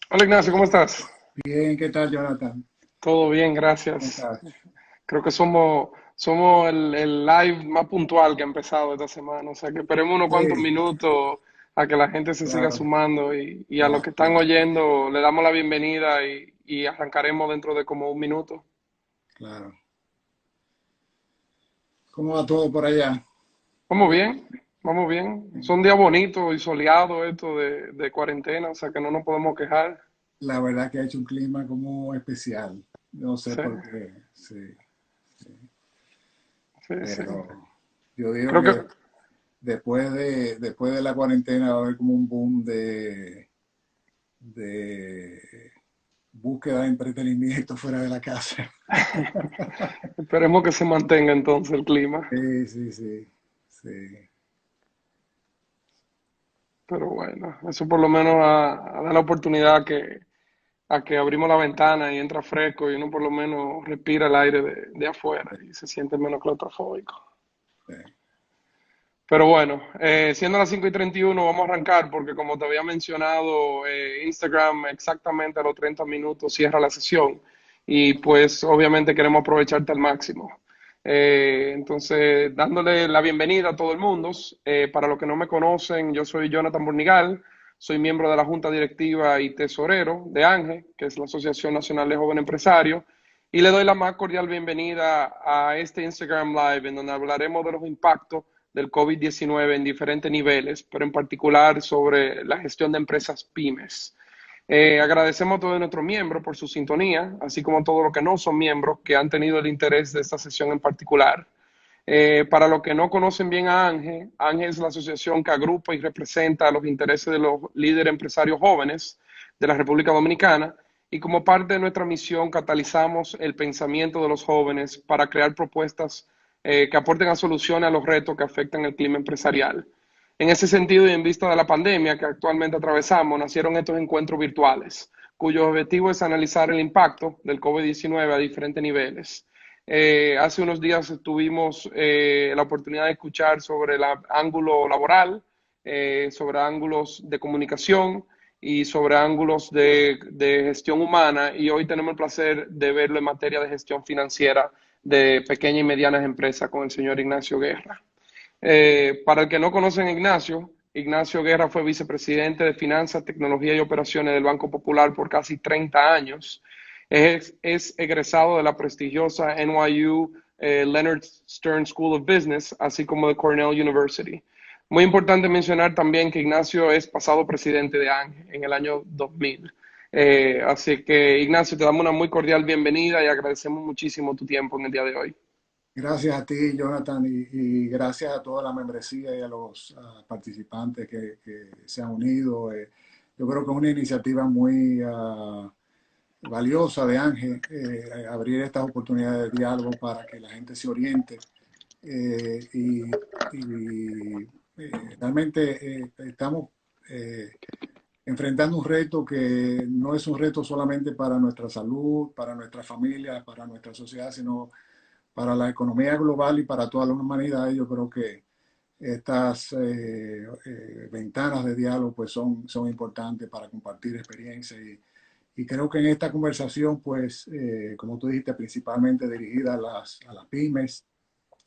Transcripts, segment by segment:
Hola Ignacio, ¿cómo estás? Bien, ¿qué tal, Jonathan? Todo bien, ¿Cómo gracias. estás? Creo que somos el live más puntual que ha empezado esta semana, o sea que esperemos unos cuantos Sí, minutos a que la gente se siga claro, sumando y a los que claro, están claro, oyendo le damos la bienvenida y arrancaremos dentro de como un minuto. claro. ¿Cómo va todo por allá? Vamos bien, vamos bien. Son días bonitos y soleados estos de cuarentena, o sea que no nos podemos quejar. La verdad que ha hecho un clima como especial. No sé Sí, por qué, sí, sí, sí. pero yo digo Creo que que después de la cuarentena va a haber como un boom de búsqueda de entretenimiento fuera de la casa. esperemos que se mantenga entonces el clima. Sí, sí, sí, sí. Pero bueno, eso por lo menos da la oportunidad a que abrimos la ventana y entra fresco y uno por lo menos respira el aire de afuera y se siente menos claustrofóbico. Sí. Pero bueno, siendo las 5:31 vamos a arrancar porque como te había mencionado, Instagram exactamente a los 30 minutos cierra la sesión y pues obviamente queremos aprovecharte al máximo. Entonces, dándole la bienvenida a todo el mundo. Para los que no me conocen, yo soy Jonathan Bornigal, soy miembro de la Junta Directiva y Tesorero de ANGE, que es la Asociación Nacional de Jóvenes Empresarios, y le doy la más cordial bienvenida a este Instagram Live en donde hablaremos de los impactos del COVID-19 en diferentes niveles, pero en particular sobre la gestión de empresas pymes. Agradecemos a todos nuestros miembros por su sintonía, así como a todos los que no son miembros que han tenido el interés de esta sesión en particular. Para los que no conocen bien a ANGE, ANGE es la asociación que agrupa y representa los intereses de los líderes empresarios jóvenes de la República Dominicana y como parte de nuestra misión catalizamos el pensamiento de los jóvenes para crear propuestas que aporten a soluciones a los retos que afectan el clima empresarial. En ese sentido y en vista de la pandemia que actualmente atravesamos, nacieron estos encuentros virtuales, cuyo objetivo es analizar el impacto del COVID-19 a diferentes niveles. Hace unos días tuvimos la oportunidad de escuchar sobre el ángulo laboral, sobre ángulos de comunicación y sobre ángulos de gestión humana y hoy tenemos el placer de verlo en materia de gestión financiera de pequeñas y medianas empresas con el señor Ignacio Guerra. Para el que no conocen a Ignacio, Ignacio Guerra fue vicepresidente de Finanzas, Tecnología y Operaciones del Banco Popular por casi 30 años. Es egresado de la prestigiosa NYU Leonard Stern School of Business, así como de Cornell University. Muy importante mencionar también que Ignacio es pasado presidente de ANGE en el año 2000. Así que, Ignacio, te damos una muy cordial bienvenida y agradecemos muchísimo tu tiempo en el día de hoy. Gracias a ti, Jonathan, y gracias a toda la membresía y a los participantes que se han unido. Yo creo que es una iniciativa muy valiosa de Ángel, abrir estas oportunidades de diálogo para que la gente se oriente. eh, y realmente estamos enfrentando un reto que no es un reto solamente para nuestra salud, para nuestra familia, para nuestra sociedad, sino para la economía global y para toda la humanidad. Yo creo que estas ventanas de diálogo pues son importantes para compartir experiencias y creo que en esta conversación pues como tú dijiste principalmente dirigida a las pymes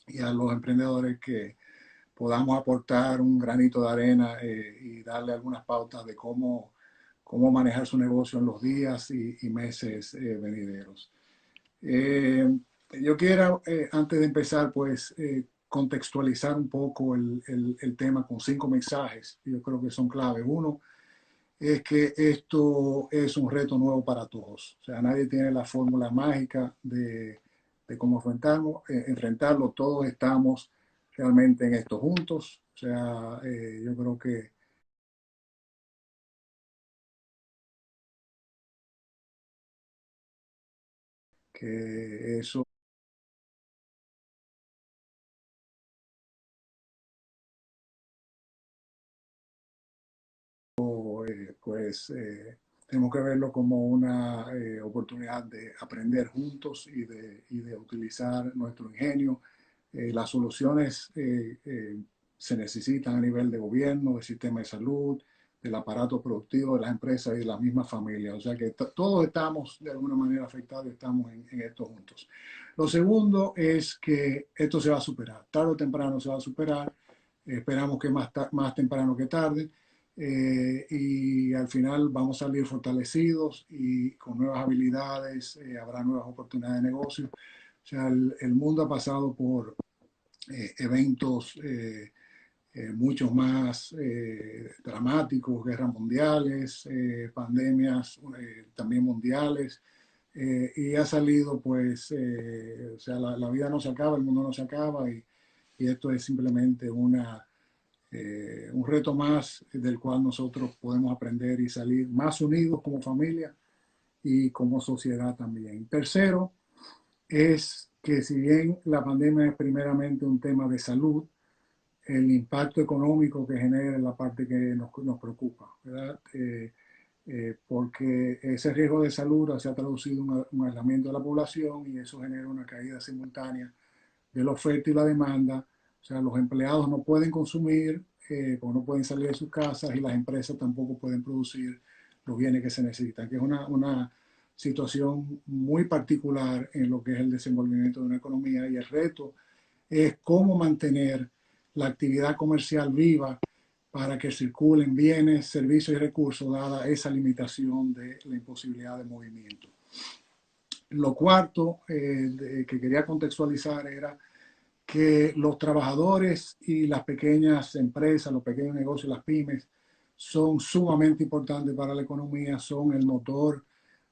y a los emprendedores que podamos aportar un granito de arena y darle algunas pautas de cómo manejar su negocio en los días y meses venideros. Eh, yo quiero, antes de empezar, pues contextualizar un poco el tema con 5 mensajes. Yo creo que son clave. Uno es que esto es un reto nuevo para todos. O sea, nadie tiene la fórmula mágica de cómo enfrentarlo. Todos estamos realmente en esto juntos. O sea, yo creo que eso pues tenemos que verlo como una oportunidad de aprender juntos y de utilizar nuestro ingenio. Las soluciones se necesitan a nivel de gobierno, de sistema de salud, del aparato productivo de las empresas y de las mismas familias. O sea que todos estamos de alguna manera afectados y estamos en esto juntos. Lo segundo es que esto se va a superar, tarde o temprano se va a superar, esperamos que más temprano que tarde, y al final vamos a salir fortalecidos y con nuevas habilidades, habrá nuevas oportunidades de negocio. O sea, el mundo ha pasado por eventos mucho más dramáticos, guerras mundiales, pandemias también mundiales, y ha salido pues, o sea, la vida no se acaba, el mundo no se acaba, y esto es simplemente un reto más del cual nosotros podemos aprender y salir más unidos como familia y como sociedad también. Tercero, es que si bien la pandemia es primeramente un tema de salud, el impacto económico que genera es la parte que nos preocupa, ¿verdad? Porque ese riesgo de salud se ha traducido en un aislamiento de la población y eso genera una caída simultánea de la oferta y la demanda. O sea, los empleados no pueden consumir, porque no pueden salir de sus casas y las empresas tampoco pueden producir los bienes que se necesitan, que es una situación muy particular en lo que es el desenvolvimiento de una economía, y el reto es cómo mantener la actividad comercial viva para que circulen bienes, servicios y recursos, dada esa limitación de la imposibilidad de movimiento. Lo cuarto que quería contextualizar era que los trabajadores y las pequeñas empresas, los pequeños negocios, las pymes, son sumamente importantes para la economía, son el motor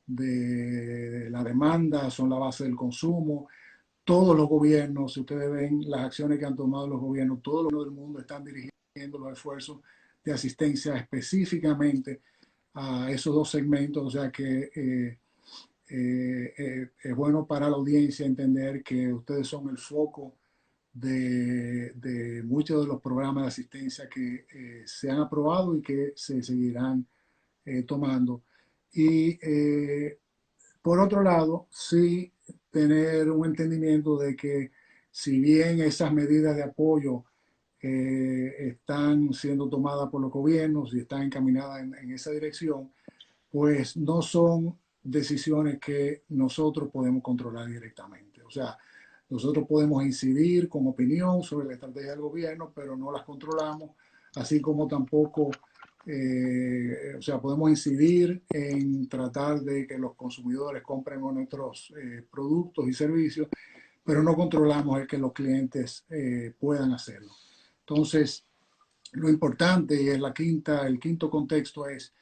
de la demanda, son la base del consumo. Todos los gobiernos, si ustedes ven las acciones que han tomado los gobiernos, todos los del mundo están dirigiendo los esfuerzos de asistencia específicamente a esos dos segmentos. O sea que es bueno para la audiencia entender que ustedes son el foco de muchos de los programas de asistencia que se han aprobado y que se seguirán tomando. Y por otro lado, sí tener un entendimiento de que si bien esas medidas de apoyo están siendo tomadas por los gobiernos y están encaminadas en esa dirección, pues no son decisiones que nosotros podemos controlar directamente. O sea, nosotros podemos incidir con opinión sobre la estrategia del gobierno, pero no las controlamos, así como tampoco, o sea, podemos incidir en tratar de que los consumidores compren nuestros productos y servicios, pero no controlamos el que los clientes puedan hacerlo. Entonces, lo importante y es el quinto contexto es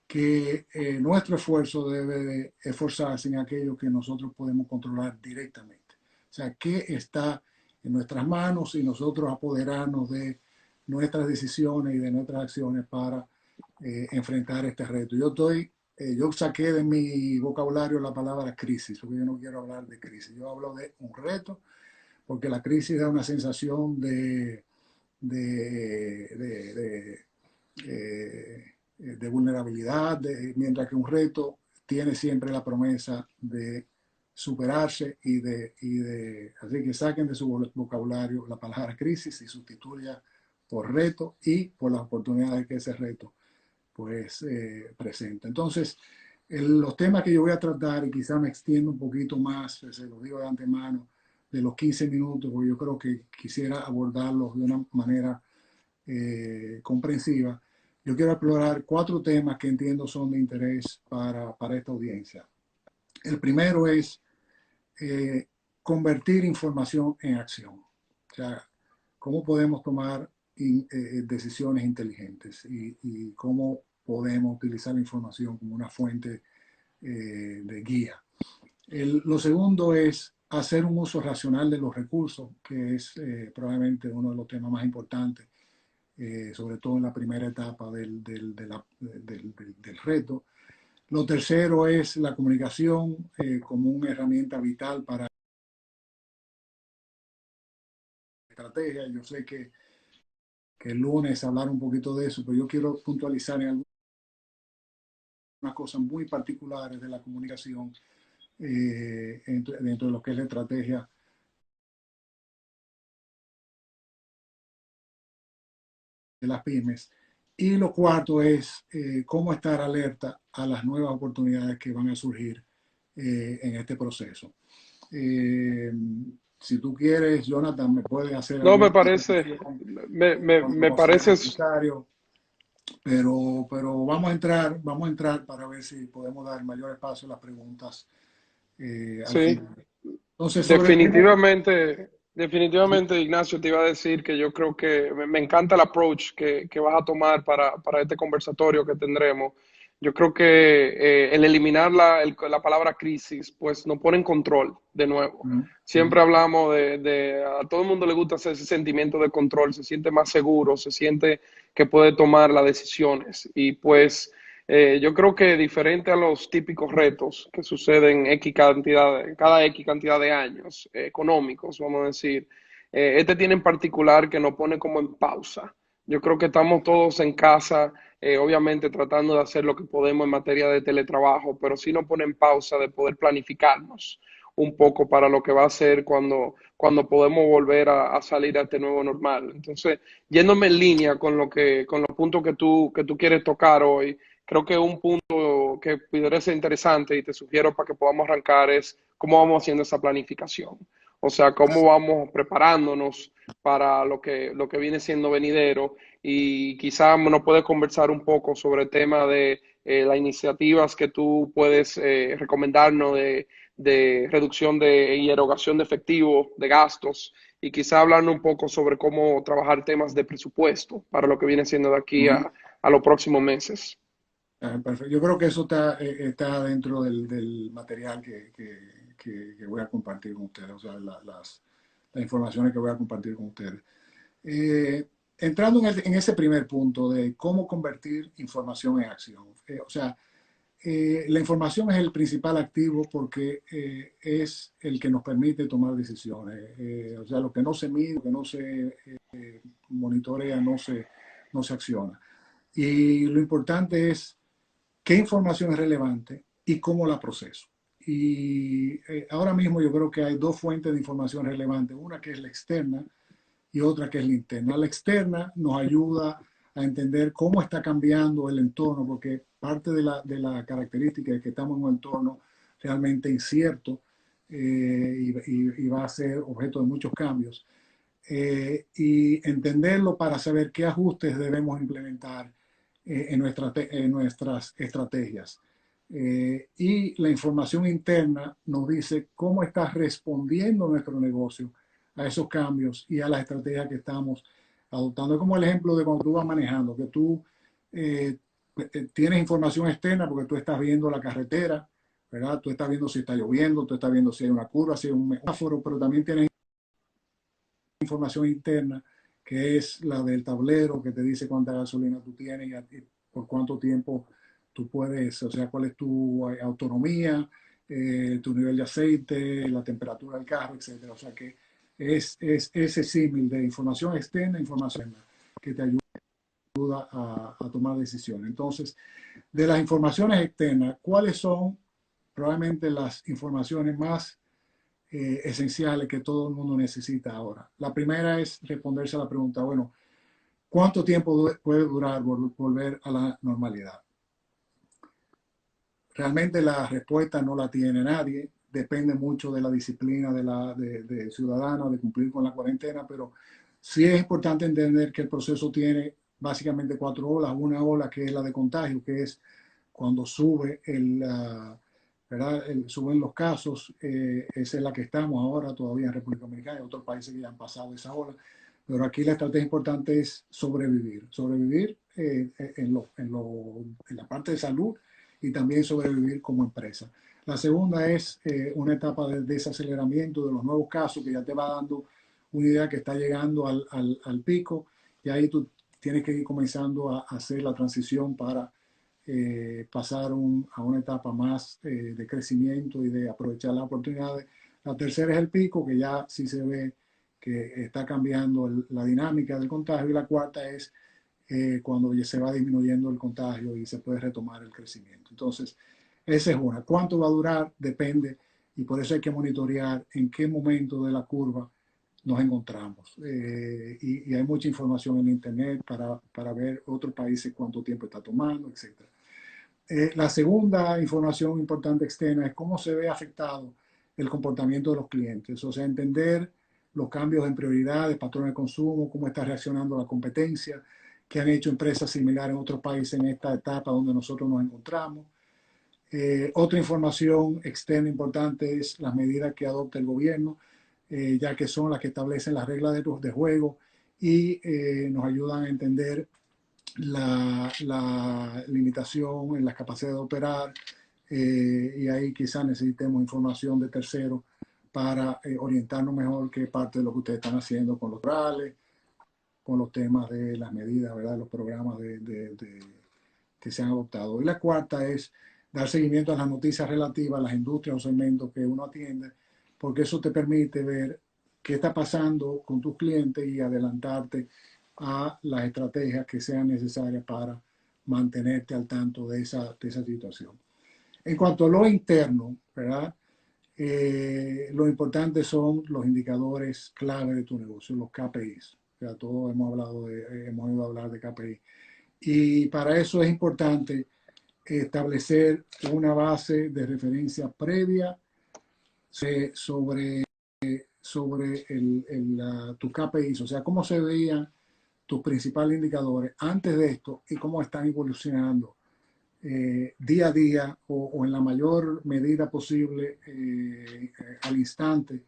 que nuestro esfuerzo debe de esforzarse en aquello que nosotros podemos controlar directamente. O sea, qué está en nuestras manos y nosotros apoderarnos de nuestras decisiones y de nuestras acciones para enfrentar este reto. Yo saqué de mi vocabulario la palabra crisis, porque yo no quiero hablar de crisis. Yo hablo de un reto, porque la crisis da una sensación de de vulnerabilidad, mientras que un reto tiene siempre la promesa de superarse así que saquen de su vocabulario la palabra crisis y sustituya por reto y por las oportunidades que ese reto pues presenta. Entonces, los temas que yo voy a tratar, y quizá me extiendo un poquito más, se los digo de antemano, de los 15 minutos, porque yo creo que quisiera abordarlos de una manera comprensiva. Yo quiero explorar 4 temas que entiendo son de interés para esta audiencia. El primero es convertir información en acción. O sea, cómo podemos tomar decisiones inteligentes y cómo podemos utilizar la información como una fuente de guía. Lo segundo es hacer un uso racional de los recursos, que es probablemente uno de los temas más importantes, sobre todo en la primera etapa del reto. Lo tercero es la comunicación como una herramienta vital para la estrategia. Yo sé que el lunes hablar un poquito de eso, pero yo quiero puntualizar en algunas cosas muy particulares de la comunicación dentro de lo que es la estrategia de las pymes. Y lo cuarto es cómo estar alerta a las nuevas oportunidades que van a surgir en este proceso. Eh, si tú quieres, Jonathan, me puedes hacer No, alguna me parece, intervención cuando me consideres parece, necesario, pero vamos a entrar para ver si podemos dar mayor espacio a las preguntas al sí. final. Entonces, sobre el primer... Definitivamente, definitivamente, Ignacio, te iba a decir que yo creo que me encanta el approach que vas a tomar para este conversatorio que tendremos. Yo creo que el eliminar la palabra crisis, pues nos pone en control de nuevo. Ujú, ujú. Siempre hablamos a todo el mundo le gusta ese sentimiento de control, se siente más seguro, se siente que puede tomar las decisiones. Y pues yo creo que diferente a los típicos retos que suceden cada X cantidad de años económicos, vamos a decir, este tiene en particular que nos pone como en pausa. Yo creo que estamos todos en casa, obviamente tratando de hacer lo que podemos en materia de teletrabajo, pero sí nos pone en pausa de poder planificarnos un poco para lo que va a ser cuando podemos volver a salir a este nuevo normal. Entonces, yéndome en línea con los puntos que tú quieres tocar hoy, creo que un punto que pudiera ser interesante y te sugiero para que podamos arrancar es cómo vamos haciendo esa planificación. O sea, cómo vamos preparándonos para lo que viene siendo venidero y quizá nos puedes conversar un poco sobre el tema de las iniciativas que tú puedes recomendarnos de reducción y erogación de efectivo, de gastos, y quizá hablarnos un poco sobre cómo trabajar temas de presupuesto para lo que viene siendo de aquí Ujú. a los próximos meses. Perfecto. Yo creo que eso está dentro del material que voy a compartir con ustedes, o sea, las informaciones que voy a compartir con ustedes. Eh, entrando en ese primer punto de cómo convertir información en acción. O sea, la información es el principal activo porque es el que nos permite tomar decisiones. O sea, lo que no se mide, lo que no se monitorea, no se acciona. Y lo importante es qué información es relevante y cómo la proceso. Y ahora mismo yo creo que hay dos fuentes de información relevantes, una que es la externa y otra que es la interna. La externa nos ayuda a entender cómo está cambiando el entorno, porque parte de la característica es que estamos en un entorno realmente incierto y va a ser objeto de muchos cambios. Y entenderlo para saber qué ajustes debemos implementar en nuestras estrategias. Y la información interna nos dice cómo está respondiendo nuestro negocio a esos cambios y a las estrategias que estamos adoptando. Es como el ejemplo de cuando tú vas manejando, que tú eh, tienes información externa porque tú estás viendo la carretera, ¿verdad? Tú estás viendo si está lloviendo, tú estás viendo si hay una curva, si hay un semáforo, pero también tienes información interna, que es la del tablero, que te dice cuánta gasolina tú tienes y por cuánto tiempo tú puedes, o sea, cuál es tu autonomía, tu nivel de aceite, la temperatura del carro, etcétera. O sea que es ese símil de información externa, información que te ayuda a tomar decisiones. Entonces, de las informaciones externas, ¿cuáles son probablemente las informaciones más esenciales que todo el mundo necesita ahora? La primera es responderse a la pregunta, bueno, ¿cuánto tiempo puede durar volver a la normalidad? Realmente la respuesta no la tiene nadie, depende mucho de la disciplina de ciudadano, de cumplir con la cuarentena, pero sí es importante entender que el proceso tiene básicamente cuatro olas. Una ola que es la de contagio, que es cuando sube ¿verdad? Suben los casos, esa es la que estamos ahora todavía en República Dominicana y otros países que ya han pasado esa ola. Pero aquí la estrategia importante es sobrevivir. Sobrevivir en la parte de salud y también sobrevivir como empresa. La segunda es una etapa de desaceleramiento de los nuevos casos que ya te va dando una idea que está llegando al pico y ahí tú tienes que ir comenzando a hacer la transición para pasar a una etapa más de crecimiento y de aprovechar las oportunidades. La tercera es el pico, que ya sí se ve que está cambiando la dinámica del contagio. Y la cuarta es cuando ya se va disminuyendo el contagio y se puede retomar el crecimiento. Entonces, esa es una. ¿Cuánto va a durar? Depende. Y por eso hay que monitorear en qué momento de la curva nos encontramos. Y hay mucha información en Internet para ver otros países cuánto tiempo está tomando, etc. La segunda información importante externa es cómo se ve afectado el comportamiento de los clientes, o sea, entender los cambios en prioridades, patrones de consumo, cómo está reaccionando la competencia, qué han hecho empresas similares en otros países en esta etapa donde nosotros nos encontramos. Otra información externa importante es las medidas que adopta el gobierno, ya que son las que establecen las reglas de juego y nos ayudan a entender la limitación en la capacidad de operar, y ahí quizás necesitemos información de terceros para orientarnos mejor qué parte de lo que ustedes están haciendo con los rales, con los temas de las medidas, ¿verdad? Los programas que se han adoptado. Y la cuarta es dar seguimiento a las noticias relativas a las industrias o segmentos que uno atiende, porque eso te permite ver qué está pasando con tus clientes y adelantarte a las estrategias que sean necesarias para mantenerte al tanto de esa situación. En cuanto a lo interno, ¿verdad? Lo importante son los indicadores clave de tu negocio, los KPIs. O sea, todos hemos ido a hablar de KPI. Y para eso es importante establecer una base de referencia previa sobre, sobre tus KPIs, o sea, cómo se veían tus principales indicadores antes de esto y cómo están evolucionando día a día o en la mayor medida posible al instante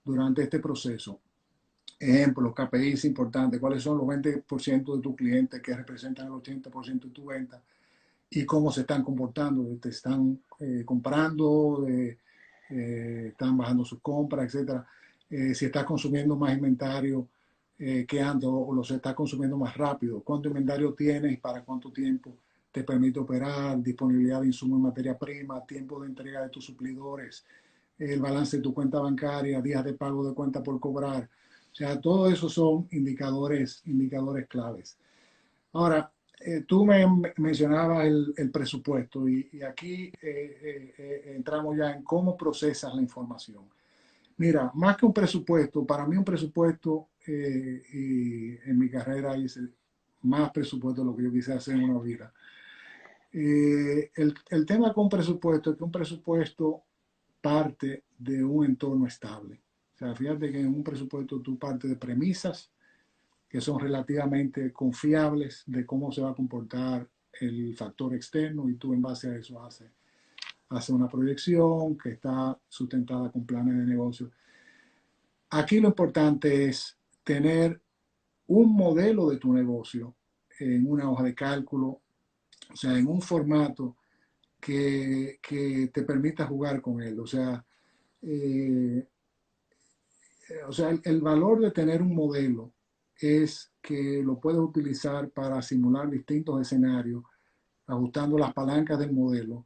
durante este proceso. Ejemplo, KPIs importantes, cuáles son los 20% de tus clientes que representan el 80% de tu venta y cómo se están comportando, te están comprando, están bajando sus compras, etcétera. Si estás consumiendo más inventario que antes o los estás consumiendo más rápido, cuánto inventario tienes y para cuánto tiempo te permite operar, disponibilidad de insumos y materia prima, tiempo de entrega de tus suplidores, el balance de tu cuenta bancaria, días de pago de cuenta por cobrar. O sea, todo eso son indicadores claves. Ahora, tú me mencionabas el presupuesto y aquí entramos ya en cómo procesas la información. Mira, más que un presupuesto, para mí un presupuesto, y en mi carrera hice más presupuesto de lo que yo quise hacer en una vida. El tema con presupuesto es que un presupuesto parte de un entorno estable. O sea, fíjate que en un presupuesto tú partes de premisas que son relativamente confiables de cómo se va a comportar el factor externo y tú en base a eso haces una proyección que está sustentada con planes de negocio. Aquí lo importante es tener un modelo de tu negocio en una hoja de cálculo, o sea, en un formato que te permita jugar con él. Eh, o sea el valor de tener un modelo es que lo puedes utilizar para simular distintos escenarios, ajustando las palancas del modelo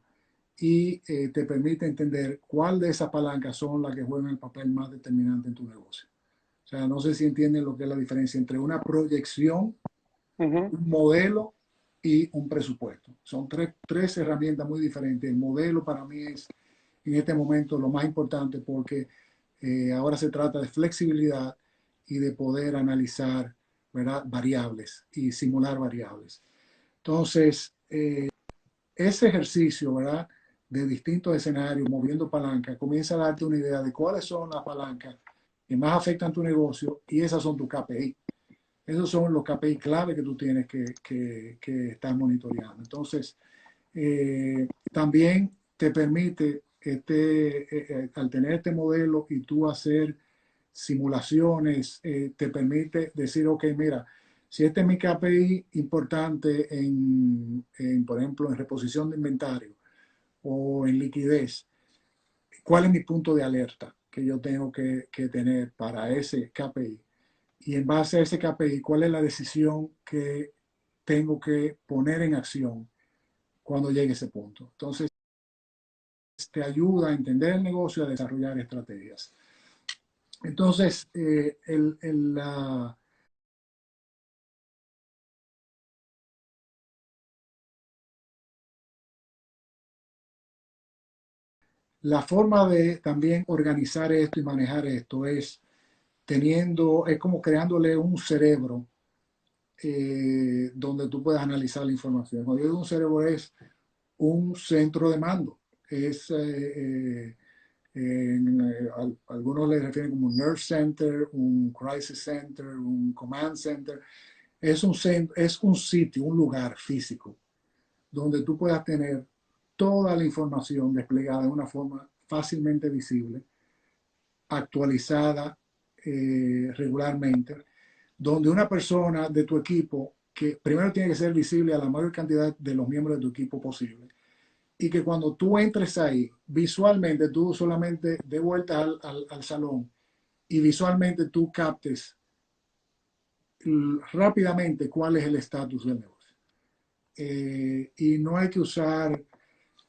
y te permite entender cuál de esas palancas son las que juegan el papel más determinante en tu negocio. O sea, no sé si entienden lo que es la diferencia entre una proyección, Ujú. un modelo y un presupuesto. Son tres herramientas muy diferentes. El modelo para mí es en este momento lo más importante porque ahora se trata de flexibilidad y de poder analizar, ¿verdad?, variables y simular variables. Entonces, ese ejercicio, ¿verdad?, de distintos escenarios, moviendo palanca, comienza a darte una idea de cuáles son las palancas que más afectan tu negocio y esas son tus KPI. Esos son los KPI clave que tú tienes que estar monitoreando. Entonces, también te permite, al tener este modelo y tú hacer simulaciones, te permite decir, ok, mira, si este es mi KPI importante por ejemplo, en reposición de inventario o en liquidez, ¿cuál es mi punto de alerta que yo tengo que tener para ese KPI? Y en base a ese KPI, ¿cuál es la decisión que tengo que poner en acción cuando llegue a ese punto? Entonces, te ayuda a entender el negocio y a desarrollar estrategias. Entonces, la forma de también organizar esto y manejar esto es es como creándole un cerebro donde tú puedes analizar la información. Cuando yo digo un cerebro es un centro de mando. Es, algunos le refieren como un nerve center, un crisis center, un command center. Es un sitio, un lugar físico donde tú puedas tener toda la información desplegada de una forma fácilmente visible, actualizada regularmente, donde una persona de tu equipo, que primero tiene que ser visible a la mayor cantidad de los miembros de tu equipo posible, y que cuando tú entres ahí, visualmente tú solamente de vuelta al salón y visualmente tú captes rápidamente cuál es el estatus del negocio. Y no hay que usar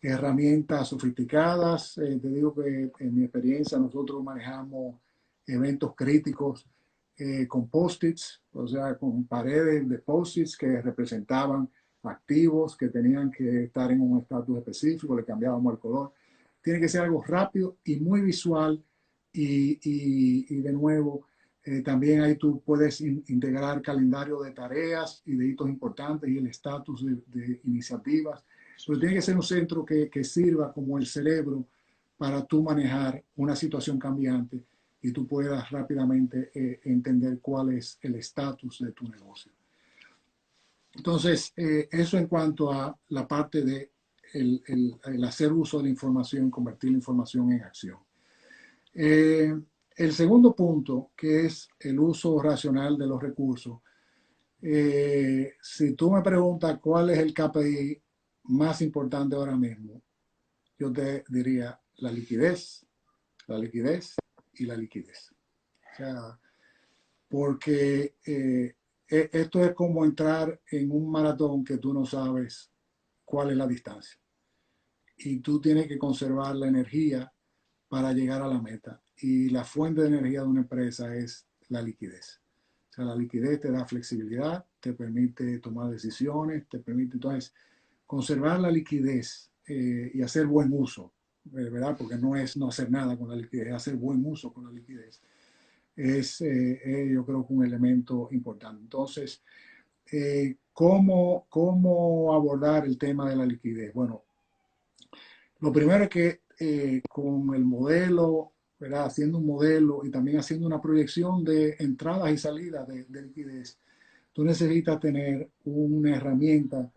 herramientas sofisticadas. Te digo que en mi experiencia nosotros manejamos eventos críticos con post-its, o sea, con paredes de post-its que representaban activos que tenían que estar en un estatus específico, le cambiábamos el color. Tiene que ser algo rápido y muy visual y de nuevo, también ahí tú puedes integrar calendario de tareas y de hitos importantes y el estatus de iniciativas, pero tiene que ser un centro que sirva como el cerebro para tú manejar una situación cambiante y tú puedas rápidamente entender cuál es el estatus de tu negocio. Entonces, eso en cuanto a la parte de el hacer uso de la información, convertir la información en acción. El segundo punto, que es el uso racional de los recursos. Si tú me preguntas cuál es el KPI más importante ahora mismo, yo te diría la liquidez y la liquidez. O sea, porque esto es como entrar en un maratón que tú no sabes cuál es la distancia. Y tú tienes que conservar la energía para llegar a la meta. Y la fuente de energía de una empresa es la liquidez. O sea, la liquidez te da flexibilidad, te permite tomar decisiones, te permite entonces conservar la liquidez y hacer buen uso, ¿verdad? Porque no es no hacer nada con la liquidez, es hacer buen uso con la liquidez. Es, yo creo que un elemento importante. Entonces, ¿cómo abordar el tema de la liquidez? Bueno, lo primero es que con el modelo, ¿verdad? Haciendo un modelo y también haciendo una proyección de entradas y salidas de liquidez, tú necesitas tener una herramienta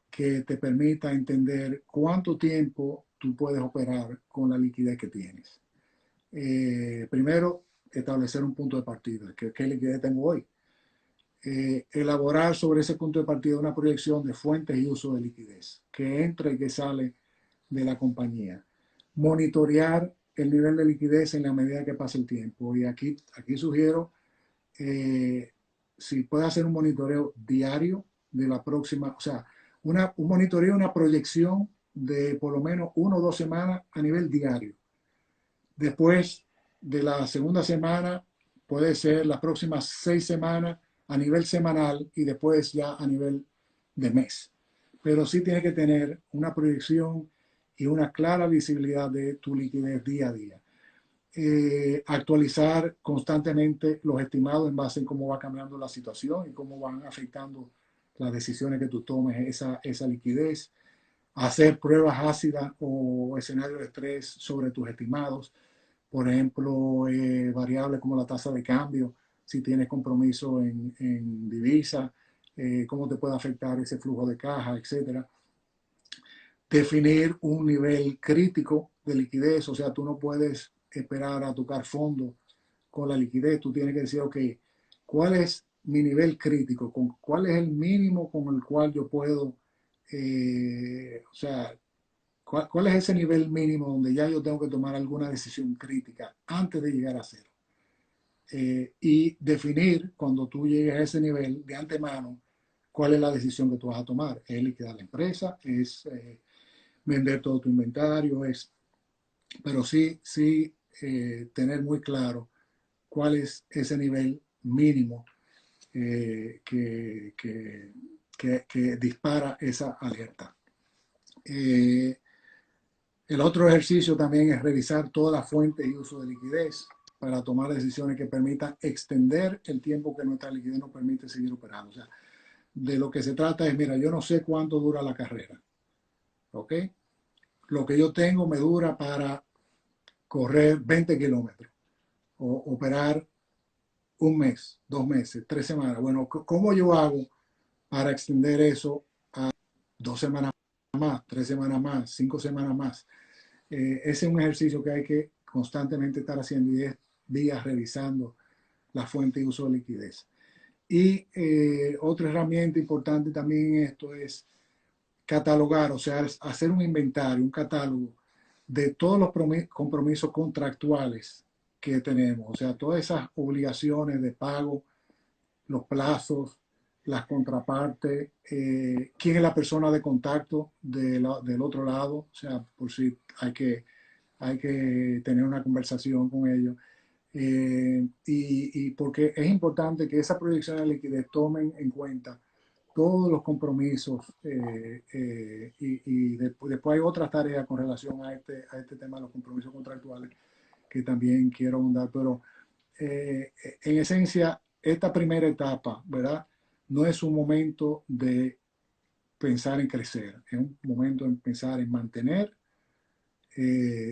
que te permita entender cuánto tiempo tú puedes operar con la liquidez que tienes. Primero, establecer un punto de partida. ¿Qué liquidez tengo hoy? Elaborar sobre ese punto de partida una proyección de fuentes y uso de liquidez, que entra y que sale de la compañía. Monitorear el nivel de liquidez en la medida que pasa el tiempo. Y aquí sugiero, si puede hacer un monitoreo diario de la próxima, o sea, un monitoreo, una proyección de por lo menos 1 o 2 semanas a nivel diario. Después de la segunda semana, puede ser las próximas 6 semanas a nivel semanal y después ya a nivel de mes. Pero sí tiene que tener una proyección y una clara visibilidad de tu liquidez día a día. Actualizar constantemente los estimados en base en cómo va cambiando la situación y cómo van afectando las decisiones que tú tomes esa liquidez. Hacer pruebas ácidas o escenarios de estrés sobre tus estimados. Por ejemplo, variables como la tasa de cambio, si tienes compromiso en divisa, cómo te puede afectar ese flujo de caja, etcétera. Definir un nivel crítico de liquidez, o sea, tú no puedes esperar a tocar fondo con la liquidez, tú tienes que decir, ok, ¿cuál es mi nivel crítico? ¿Cuál es el mínimo con el cual yo puedo, o sea, cuál es ese nivel mínimo donde ya yo tengo que tomar alguna decisión crítica antes de llegar a cero? Y definir cuando tú llegues a ese nivel de antemano, cuál es la decisión que tú vas a tomar. ¿Es liquidar la empresa? ¿Es vender todo tu inventario? Pero sí tener muy claro cuál es ese nivel mínimo que dispara esa alerta. El otro ejercicio también es revisar todas las fuentes y uso de liquidez. para tomar decisiones que permitan extender el tiempo que nuestra liquidez nos permite seguir operando. O sea, de lo que se trata es, mira, yo no sé cuánto dura la carrera, ¿ok? Lo que yo tengo me dura para correr 20 kilómetros o operar un mes, 2 meses, 3 semanas. Bueno, ¿cómo yo hago para extender eso a 2 semanas más, 3 semanas más, 5 semanas más? Ese es un ejercicio que hay que constantemente estar haciendo y es días revisando la fuente de uso de liquidez. Y otra herramienta importante también en esto es catalogar, o sea, hacer un inventario, un catálogo de todos los compromisos contractuales que tenemos, o sea, todas esas obligaciones de pago, los plazos, las contrapartes, quién es la persona de contacto del otro lado, o sea, por si hay que tener una conversación con ellos. Y porque es importante que esa proyección de liquidez tomen en cuenta todos los compromisos y después hay otras tareas con relación a este tema de los compromisos contractuales que también quiero abundar, pero en esencia, esta primera etapa, ¿verdad? No es un momento de pensar en crecer, es un momento de pensar en mantener,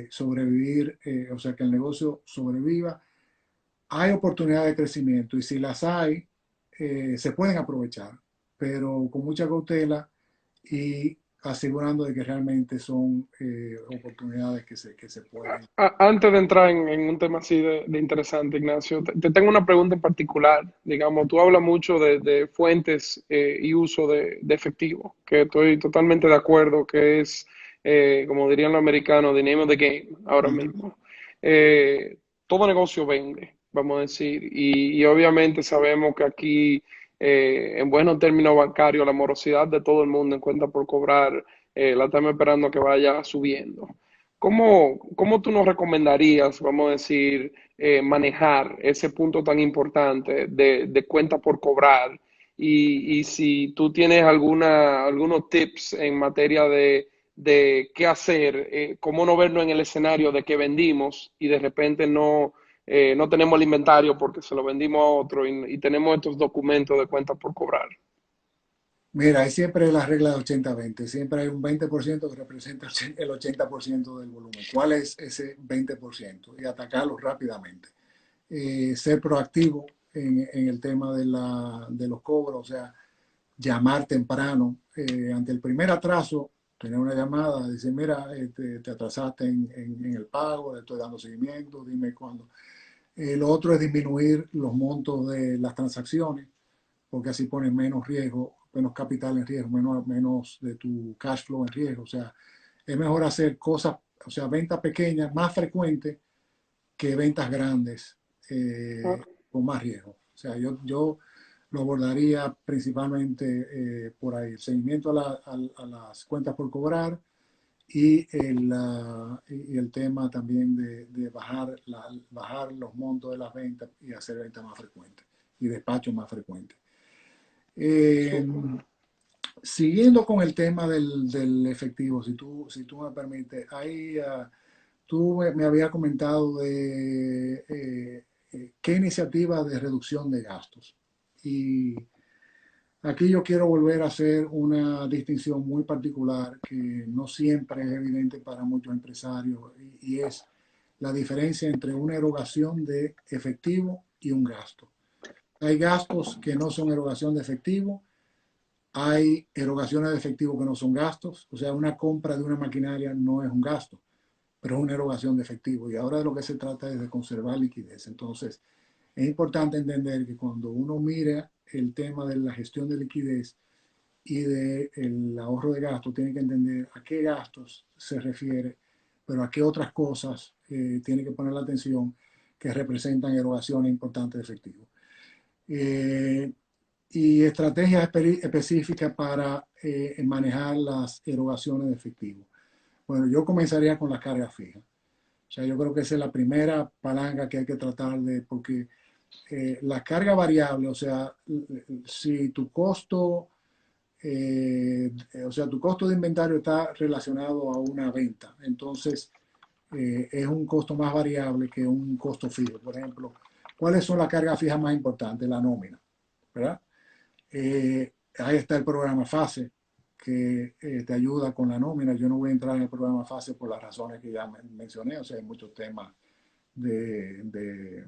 sobrevivir, o sea, que el negocio sobreviva. Hay oportunidades de crecimiento y si las hay, se pueden aprovechar, pero con mucha cautela y asegurando de que realmente son oportunidades que se pueden. Antes de entrar en un tema así de interesante, Ignacio, te tengo una pregunta en particular. Digamos, tú hablas mucho de fuentes y uso de efectivo, que estoy totalmente de acuerdo, que es, como dirían los americanos, the name of the game ahora mismo. Todo negocio vende, vamos a decir, y obviamente sabemos que aquí, en buenos términos bancarios, la morosidad de todo el mundo en cuenta por cobrar, la estamos esperando que vaya subiendo. ¿Cómo tú nos recomendarías, vamos a decir, manejar ese punto tan importante de cuenta por cobrar? Y si tú tienes algunos tips en materia de qué hacer, cómo no vernos en el escenario de que vendimos y de repente no tenemos el inventario porque se lo vendimos a otro y tenemos estos documentos de cuenta por cobrar. Mira, hay siempre la regla de 80-20. Siempre hay un 20% que representa el 80% del volumen. ¿Cuál es ese 20%? Y atacarlo rápidamente. Ser proactivo en el tema de los cobros, o sea, llamar temprano. Ante el primer atraso, tener una llamada, decir, mira, te atrasaste en el pago, le estoy dando seguimiento, dime cuándo. Lo otro es disminuir los montos de las transacciones, porque así pones menos riesgo, menos capital en riesgo, menos de tu cash flow en riesgo. O sea, es mejor hacer cosas, o sea, ventas pequeñas más frecuentes que ventas grandes con más riesgo. O sea, yo lo abordaría principalmente por ahí, el seguimiento a las cuentas por cobrar y el tema también de bajar los montos de las ventas y hacer ventas más frecuentes y despachos más frecuentes. Eh, Súper. Siguiendo con el tema del efectivo, si tú me permites, ahí tú me habías comentado de qué iniciativa de reducción de gastos. Y aquí yo quiero volver a hacer una distinción muy particular que no siempre es evidente para muchos empresarios y es la diferencia entre una erogación de efectivo y un gasto. Hay gastos que no son erogación de efectivo, hay erogaciones de efectivo que no son gastos, o sea, una compra de una maquinaria no es un gasto, pero es una erogación de efectivo. Y ahora de lo que se trata es de conservar liquidez. Entonces, es importante entender que cuando uno mira el tema de la gestión de liquidez y del ahorro de gastos, tiene que entender a qué gastos se refiere, pero a qué otras cosas tiene que poner la atención que representan erogaciones importantes de efectivo. Eh, y estrategias específicas para manejar las erogaciones de efectivo. Bueno, yo comenzaría con la carga fija. O sea, yo creo que esa es la primera palanca que hay que tratar de, porque la carga variable, o sea, si tu costo, o sea, tu costo de inventario está relacionado a una venta, entonces es un costo más variable que un costo fijo. Por ejemplo, ¿cuáles son las cargas fijas más importantes? La nómina, ¿verdad? Ahí está el programa FASE, que te ayuda con la nómina. Yo no voy a entrar en el programa FASE por las razones que ya mencioné, o sea, hay muchos temas de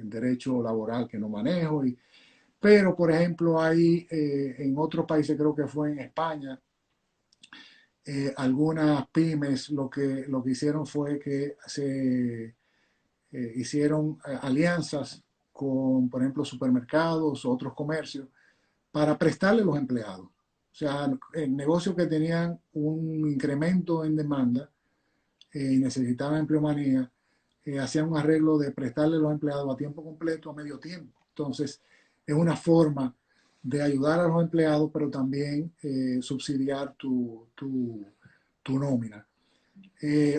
derecho laboral que no manejo. Pero, por ejemplo, hay en otros países, creo que fue en España, algunas pymes lo que hicieron fue que se hicieron alianzas con, por ejemplo, supermercados o otros comercios para prestarle a los empleados. O sea, el negocio que tenían un incremento en demanda y necesitaban empleomanía, hacían un arreglo de prestarle a los empleados a tiempo completo, a medio tiempo. Entonces, es una forma de ayudar a los empleados, pero también subsidiar tu nómina.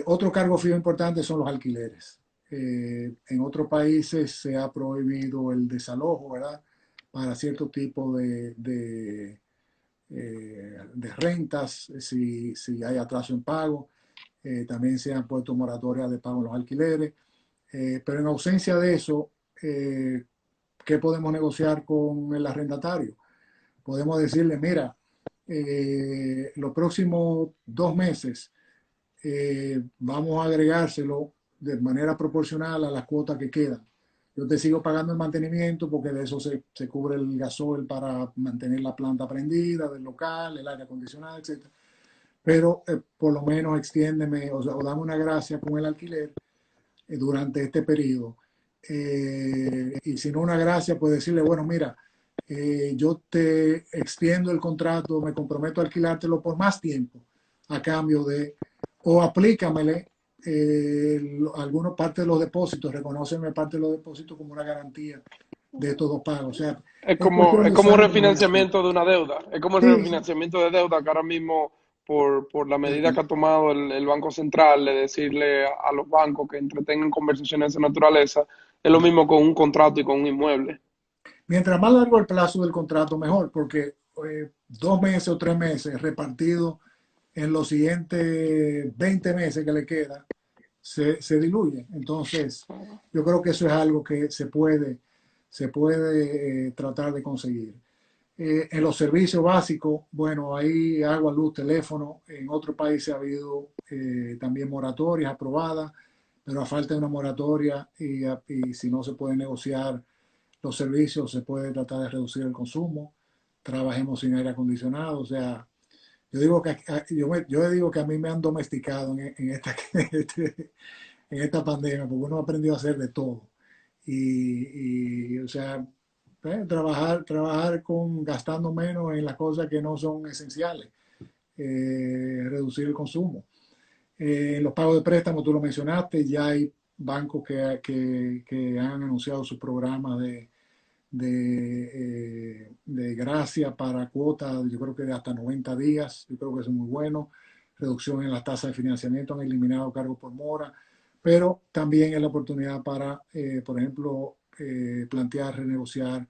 Otro cargo fijo importante son los alquileres. En otros países se ha prohibido el desalojo, ¿verdad? Para cierto tipo de rentas, si hay atraso en pago. También se han puesto moratorias de pago en los alquileres. Pero en ausencia de eso, ¿qué podemos negociar con el arrendatario? Podemos decirle, mira, los próximos 2 meses vamos a agregárselo de manera proporcional a las cuotas que quedan. Yo te sigo pagando el mantenimiento porque de eso se cubre el gasoil para mantener la planta prendida, del local, el aire acondicionado, etc. Pero por lo menos extiéndeme o dame una gracia con el alquiler durante este periodo. Y si no una gracia, pues decirle, bueno, mira, yo te extiendo el contrato, me comprometo a alquilártelo por más tiempo a cambio de, o aplícamele alguna parte de los depósitos, reconoceme parte de los depósitos como una garantía de estos dos pagos. O sea, es cuestión Es de como un usar la imaginación. refinanciamiento de una deuda. Es como el Sí, sí, refinanciamiento de deuda que ahora mismo, por la medida que sí. ha tomado el Banco Central de decirle a los bancos que entretengan conversaciones de esa naturaleza, es lo mismo con un contrato y con un inmueble. Mientras más largo el plazo del contrato, mejor, porque 2 meses o 3 meses repartido en los siguientes 20 meses que le queda, se diluye. Entonces, yo creo que eso es algo que se puede tratar de conseguir. En los servicios básicos, bueno, hay agua, luz, teléfono. En otros países ha habido también moratorias aprobadas, pero a falta de una moratoria y si no se puede negociar los servicios, se puede tratar de reducir el consumo. Trabajemos sin aire acondicionado. O sea, yo digo que yo digo que a mí me han domesticado en esta pandemia, porque uno ha aprendido a hacer de todo. O sea, trabajar gastando menos en las cosas que no son esenciales, reducir el consumo. En los pagos de préstamos, tú lo mencionaste, ya hay bancos que han anunciado sus programas de gracia para cuotas, yo creo que de hasta 90 días, yo creo que eso es muy bueno. Reducción en las tasas de financiamiento, han eliminado cargos por mora, pero también es la oportunidad para, por ejemplo, plantear, renegociar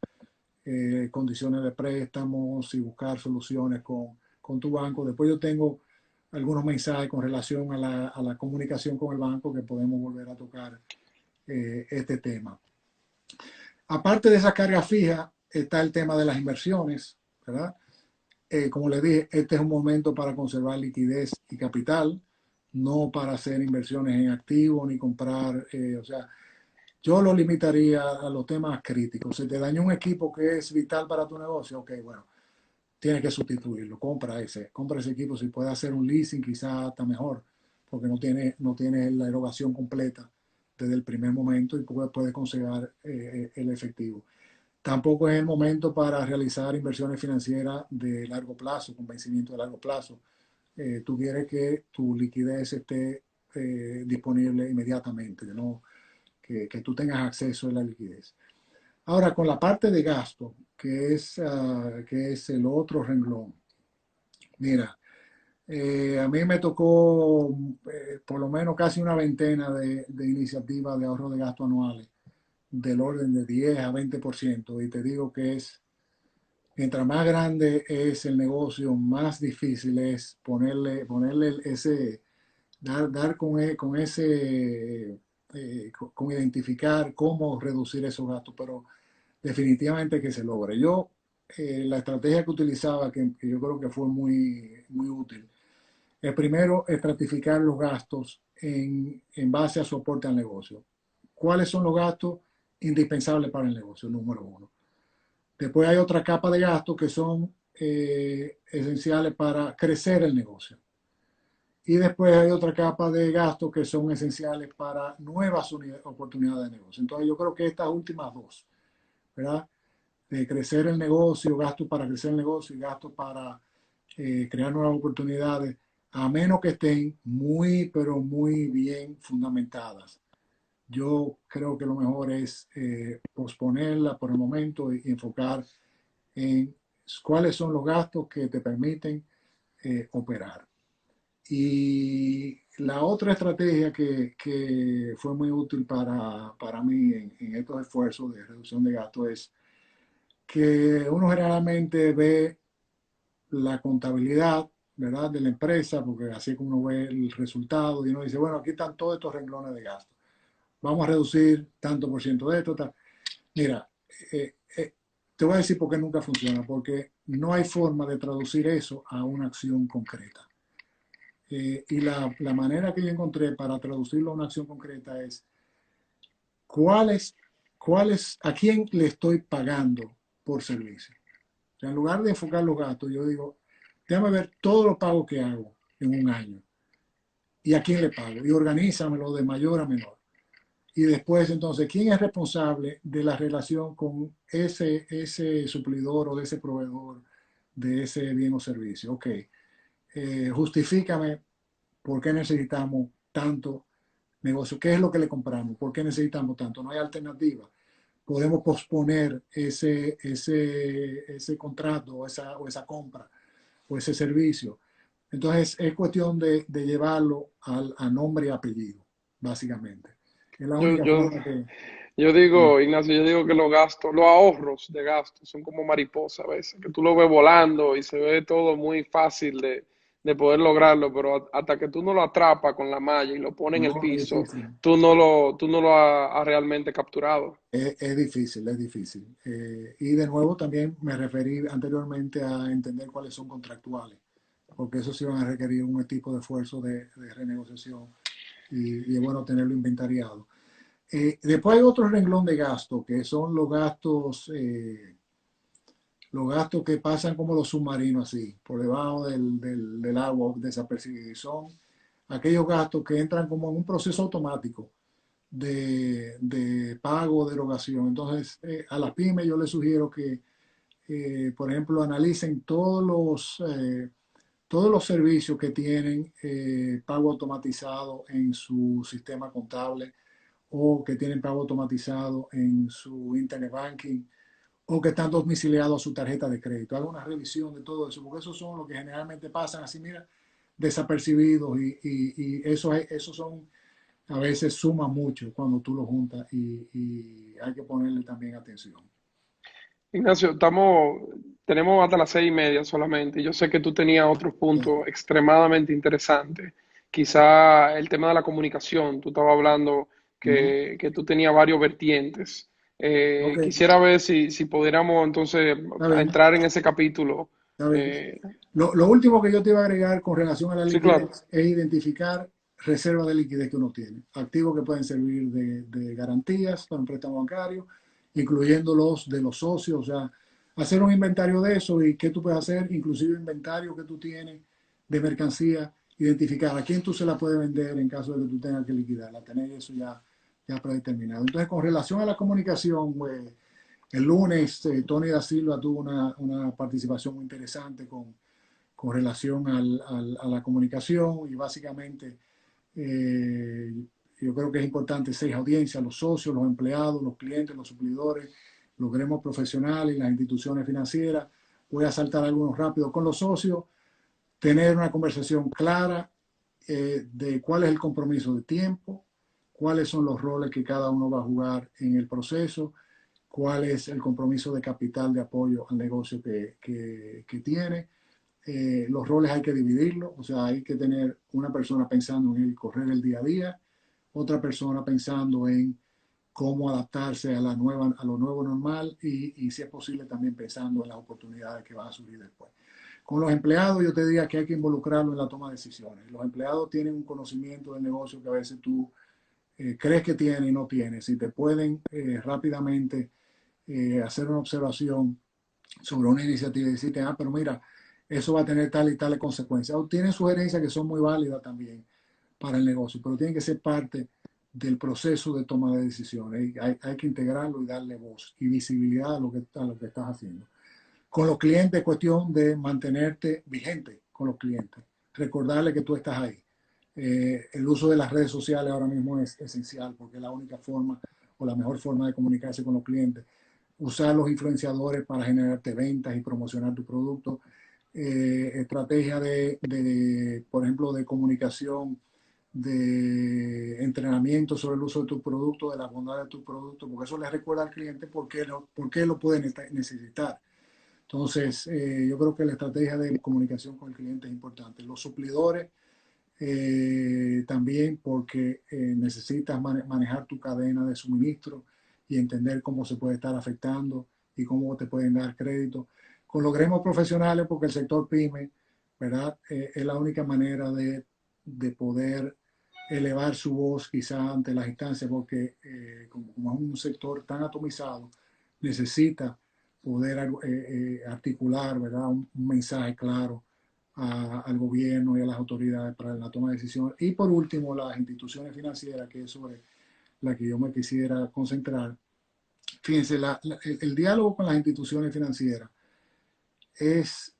condiciones de préstamos y buscar soluciones con tu banco. Después yo tengo algunos mensajes con relación a la comunicación con el banco que podemos volver a tocar este tema. Aparte de esa carga fija, está el tema de las inversiones, ¿verdad? Como les dije, este es un momento para conservar liquidez y capital, no para hacer inversiones en activos ni comprar, o sea, yo lo limitaría a los temas críticos. Si te dañó un equipo que es vital para tu negocio, ok, bueno, tienes que sustituirlo, compra ese equipo. Si puedes hacer un leasing, quizás está mejor, porque no tiene la erogación completa desde el primer momento y puedes conseguir el efectivo. Tampoco es el momento para realizar inversiones financieras de largo plazo, con vencimiento de largo plazo. Tú quieres que tu liquidez esté disponible inmediatamente, ¿no? Que tú tengas acceso a la liquidez. Ahora, con la parte de gasto, que es el otro renglón. Mira, a mí me tocó por lo menos casi una veintena de iniciativas de ahorro de gasto anuales del orden de 10 a 20%. Y te digo que mientras más grande es el negocio, más difícil es ponerle ese dar con ese, con identificar cómo reducir esos gastos, pero definitivamente que se logre. Yo, la estrategia que utilizaba, que yo creo que fue muy útil, es primero estratificar los gastos en base a su aporte al negocio. ¿Cuáles son los gastos indispensables para el negocio? Número uno. Después hay otra capa de gastos que son esenciales para crecer el negocio. Y después hay otra capa de gastos que son esenciales para nuevas oportunidades de negocio. Entonces yo creo que estas últimas dos, ¿verdad? De crecer el negocio, gastos para crecer el negocio y gastos para crear nuevas oportunidades, a menos que estén muy, pero muy bien fundamentadas. Yo creo que lo mejor es posponerla por el momento y enfocar en cuáles son los gastos que te permiten operar. Y la otra estrategia que fue muy útil para mí en estos esfuerzos de reducción de gastos es que uno generalmente ve la contabilidad, ¿verdad?, de la empresa, porque así es como uno ve el resultado y uno dice, bueno, aquí están todos estos renglones de gasto. Vamos a reducir tanto por ciento de esto. Tal. Mira, eh, eh, te voy a decir por qué nunca funciona, porque no hay forma de traducir eso a una acción concreta. Y la manera que yo encontré para traducirlo a una acción concreta es cuáles, a quién le estoy pagando por servicio. O sea, en lugar de enfocar los gastos, yo digo, déjame ver todos los pagos que hago en un año y a quién le pago y organízamelo de mayor a menor. Y después, entonces, ¿quién es responsable de la relación con ese suplidor o de ese proveedor de ese bien o servicio? Ok, justifícame por qué necesitamos tanto negocio, qué es lo que le compramos, por qué necesitamos tanto, no hay alternativa. Podemos posponer ese contrato o esa compra o ese servicio. Entonces es cuestión de llevarlo a nombre y apellido, básicamente. Es la Yo, única yo, forma que... yo digo, Ignacio, yo digo que los gastos, los ahorros de gastos son como mariposas a veces, que tú lo ves volando y se ve todo muy fácil de poder lograrlo, pero hasta que tú no lo atrapas con la malla y lo pones en el No, es piso, difícil. tú no lo has realmente capturado. Es difícil, es difícil. Y de nuevo también me referí anteriormente a entender cuáles son contractuales, porque eso sí van a requerir un tipo de esfuerzo de renegociación y es bueno tenerlo inventariado. Después hay otro renglón de gasto, que son los gastos que pasan como los submarinos, así, por debajo del agua desapercibidos. Y son aquellos gastos que entran como en un proceso automático de pago o de erogación. Entonces, a las pymes yo les sugiero que, por ejemplo, analicen todos los servicios que tienen pago automatizado en su sistema contable o que tienen pago automatizado en su internet banking o que están domiciliados a su tarjeta de crédito. Haga una revisión de todo eso, porque esos son los que generalmente pasan así, mira, desapercibidos y esos son, a veces suma mucho cuando tú lo juntas y hay que ponerle también atención. Ignacio, tenemos hasta las 6:30 solamente. Yo sé que tú tenías otros puntos extremadamente interesantes. Quizá el tema de la comunicación, tú estabas hablando Ujú. que tú tenías varios vertientes. Ok, Quisiera ver si pudiéramos entonces está bien, entrar en ese capítulo. está bien. Eh, Lo último que yo te iba a agregar con relación a la sí, claro. liquidez es identificar reservas de liquidez que uno tiene, activos que pueden servir de garantías para un préstamo bancario, incluyendo los de los socios, o sea, hacer un inventario de eso y qué tú puedes hacer, inclusive inventario que tú tienes de mercancía, identificar a quién tú se la puedes vender en caso de que tú tengas que liquidarla, tener eso ya predeterminado. Entonces, con relación a la comunicación, el lunes Tony da Silva tuvo una participación muy interesante con relación a la comunicación y básicamente eh, yo creo que es importante seis audiencias, los socios, los empleados, los clientes, los suplidores, los gremios profesionales y las instituciones financieras. Voy a saltar algunos rápidos con los socios, tener una conversación clara de cuál es el compromiso de tiempo, cuáles son los roles que cada uno va a jugar en el proceso, cuál es el compromiso de capital de apoyo al negocio que tiene, los roles hay que dividirlos, o sea, hay que tener una persona pensando en el correr el día a día, otra persona pensando en cómo adaptarse a, a lo nuevo normal y si es posible también pensando en las oportunidades que van a surgir después. Con los empleados yo te diría que hay que involucrarlo en la toma de decisiones. Los empleados tienen un conocimiento del negocio que a veces tú crees que tienen y no tienes. Si te pueden rápidamente hacer una observación sobre una iniciativa y decirte, ah, pero mira, eso va a tener tal y tal consecuencias. O tienen sugerencias que son muy válidas también para el negocio, pero tienen que ser parte del proceso de toma de decisiones. Hay que integrarlo y darle voz y visibilidad a lo que estás haciendo. Con los clientes es cuestión de mantenerte vigente con los clientes, recordarle que tú estás ahí. El uso de las redes sociales ahora mismo es esencial porque es la única forma o la mejor forma de comunicarse con los clientes. Usar los influenciadores para generarte ventas y promocionar tu producto. Estrategia por ejemplo, de comunicación, de entrenamiento sobre el uso de tu producto, de la bondad de tu producto, porque eso le recuerda al cliente por qué lo puede necesitar. Entonces, yo creo que la estrategia de comunicación con el cliente es importante. Los suplidores también porque necesitas manejar tu cadena de suministro y entender cómo se puede estar afectando y cómo te pueden dar crédito. Con los gremios profesionales, porque el sector PYME, ¿verdad? Es la única manera de poder elevar su voz quizá ante las instancias, porque como es un sector tan atomizado, necesita poder articular, ¿verdad? Un mensaje claro al gobierno y a las autoridades para la toma de decisiones. Y por último, las instituciones financieras, que es sobre la que yo me quisiera concentrar. Fíjense, el diálogo con las instituciones financieras es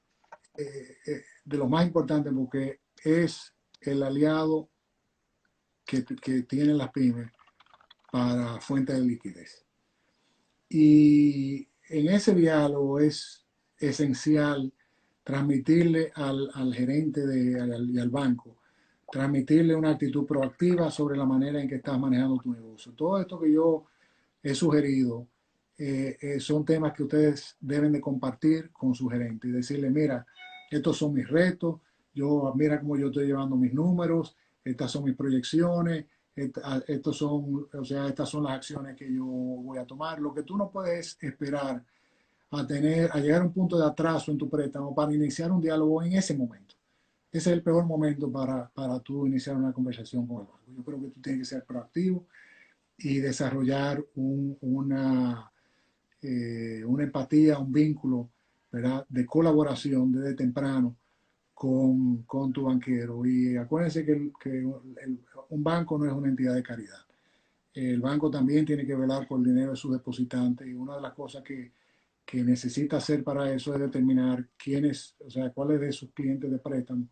de lo más importante porque es el aliado que tienen las pymes para fuentes de liquidez. Y en ese diálogo es esencial transmitirle al gerente y al banco, transmitirle una actitud proactiva sobre la manera en que estás manejando tu negocio. Todo esto que yo he sugerido son temas que ustedes deben de compartir con su gerente y decirle, mira, estos son mis retos, mira cómo yo estoy llevando mis números, estas son mis proyecciones, estos son, o sea, estas son las acciones que yo voy a tomar. Lo que tú no puedes esperar a llegar a un punto de atraso en tu préstamo para iniciar un diálogo en ese momento. Ese es el peor momento para tú iniciar una conversación con el banco. Yo creo que tú tienes que ser proactivo y desarrollar una empatía, un vínculo, ¿verdad? De colaboración desde temprano con tu banquero. Y acuérdense un banco no es una entidad de caridad. El banco también tiene que velar por el dinero de sus depositantes y una de las cosas que necesita hacer para eso es determinar o sea, cuáles de sus clientes de préstamo